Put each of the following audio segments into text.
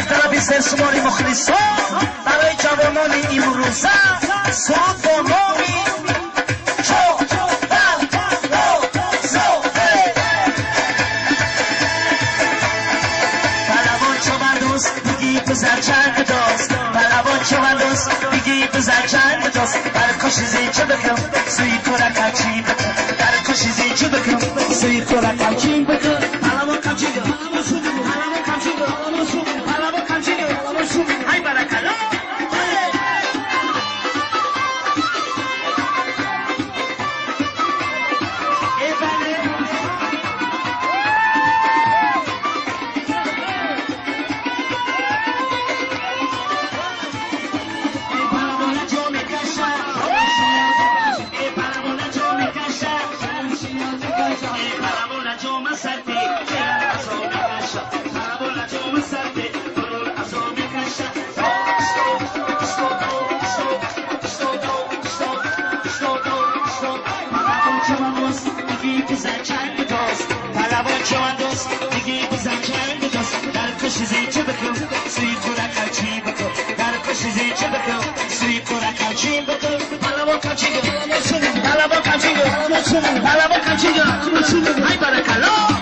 طلبی سرشماری مخلصا برای جوانان امروزه سرود با نامی پلوان چوبن دوست دیگی بزر چند داست پلوان چوبن دوست دیگی بزر چند داست در کشیزی چه بکن سوی کرکم چی بکن در کشیزی چه بکن سوی کرکم چی بکن پلوان کم چی بکن پلوان کم چی بکن پلوان کم چی بکن های برکلا کشیزی چه بکن سوی کرکم چی بکن در کشیزی چه بکن سوی کرکم چی بکن پلوان کم چی بکن پلوان کم چی بکن پلوان کم چی بکن های برکلا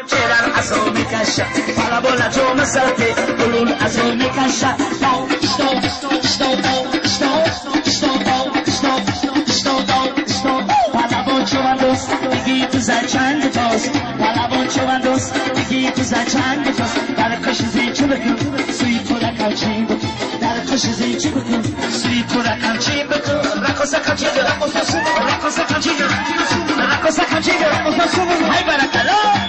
چرا ازو میکشه پالا بالا جو مساته دلون ازو میکشه پالا چوبن دوست دیگی تو چند تاست پالا چوبن دوست دیگی تو چند تاست در کشیزی چه بکن سوی کرکم چی بکن در کشیزی چه بکن سوی کرکم چی بکن رقص کم چی رقص کم چی رقص کم چی های برکلا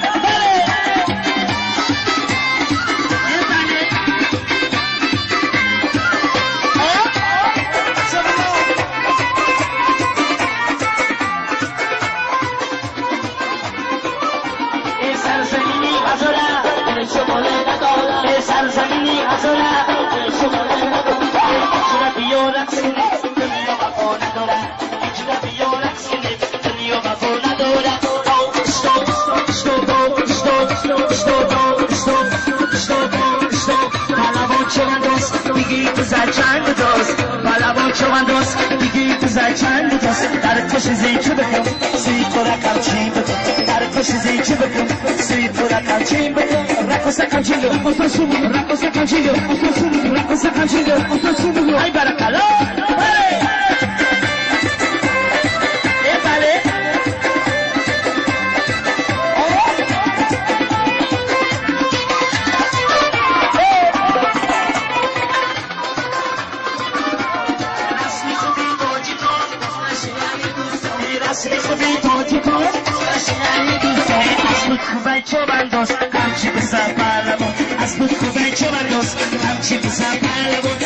سرزمینی هزاره شماره نداره اجربی و رقصینی دنیا وفا نداره اجربی و رقصینی دنیا وفا نداره پلوان چوبن دوست دیگی بزر چند دوست پلوان چوبن دوست دیگی بزر چند دوست در کشیزی چه بکن سوی کرکم چی بکن در کشیزی چه بکن سوی کرکم چی بکن رقص کم چی بکن رقص کم چی بکن رقص کم چی بکن های برکلا چوبن دوست همچی بزر پلوان از بود خوبه چوبن دوست همچی بزر پلوان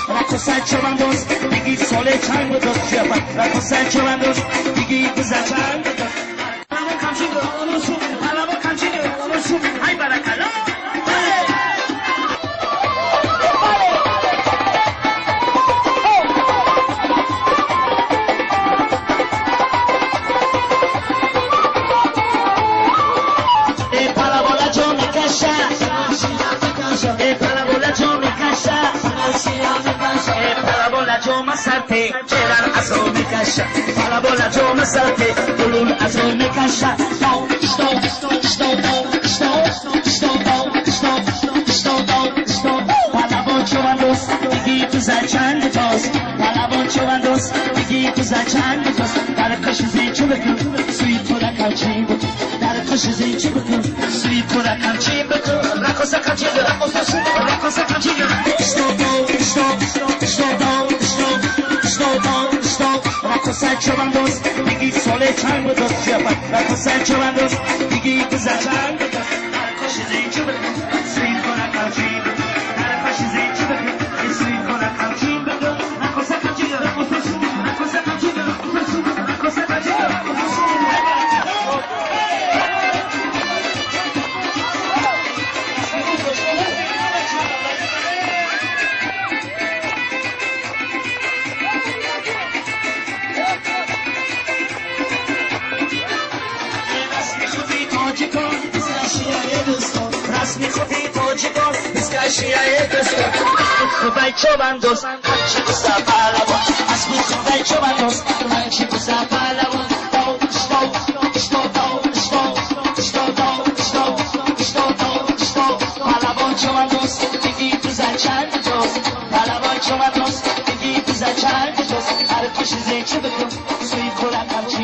رقص چوبن دوست دیگی ساله چند دوست شفت رقص چوبن دوست دیگی بزر چند دوست پلوان کم چی دوست پلوان کم چی دوست های برکلا چرا ازو میکشه پالا بالا جو مساته دلون ازو میکشه پلوان چوبن دوست دیگی تو چند تاست پلوان چوبن دوست دیگی تو چند تاست در کشیزی چه بکن سوی کرکم چی بکن در کشیزی چه بکن سوی کرکم چی بکن رقص کم چی رقص کم چی رقص چوبن دوست دیگی ساله چند دوست شفت رقص چوبن دوست دیگی بزر چند دوست در کشیزی چه بکن سوی کرکم چی بکن خوبی توجه کن بسکشی دست خوبی چو من دوست هرچی بسا پهلوان از بود خوبی چو من دوست هرچی بسا پهلوان پهلوان چو من دوست دیگی تو زن چند جز پهلوان چو من دوست دیگی تو زن چند جز هر کشی زی چه بکن سوی خورم همچی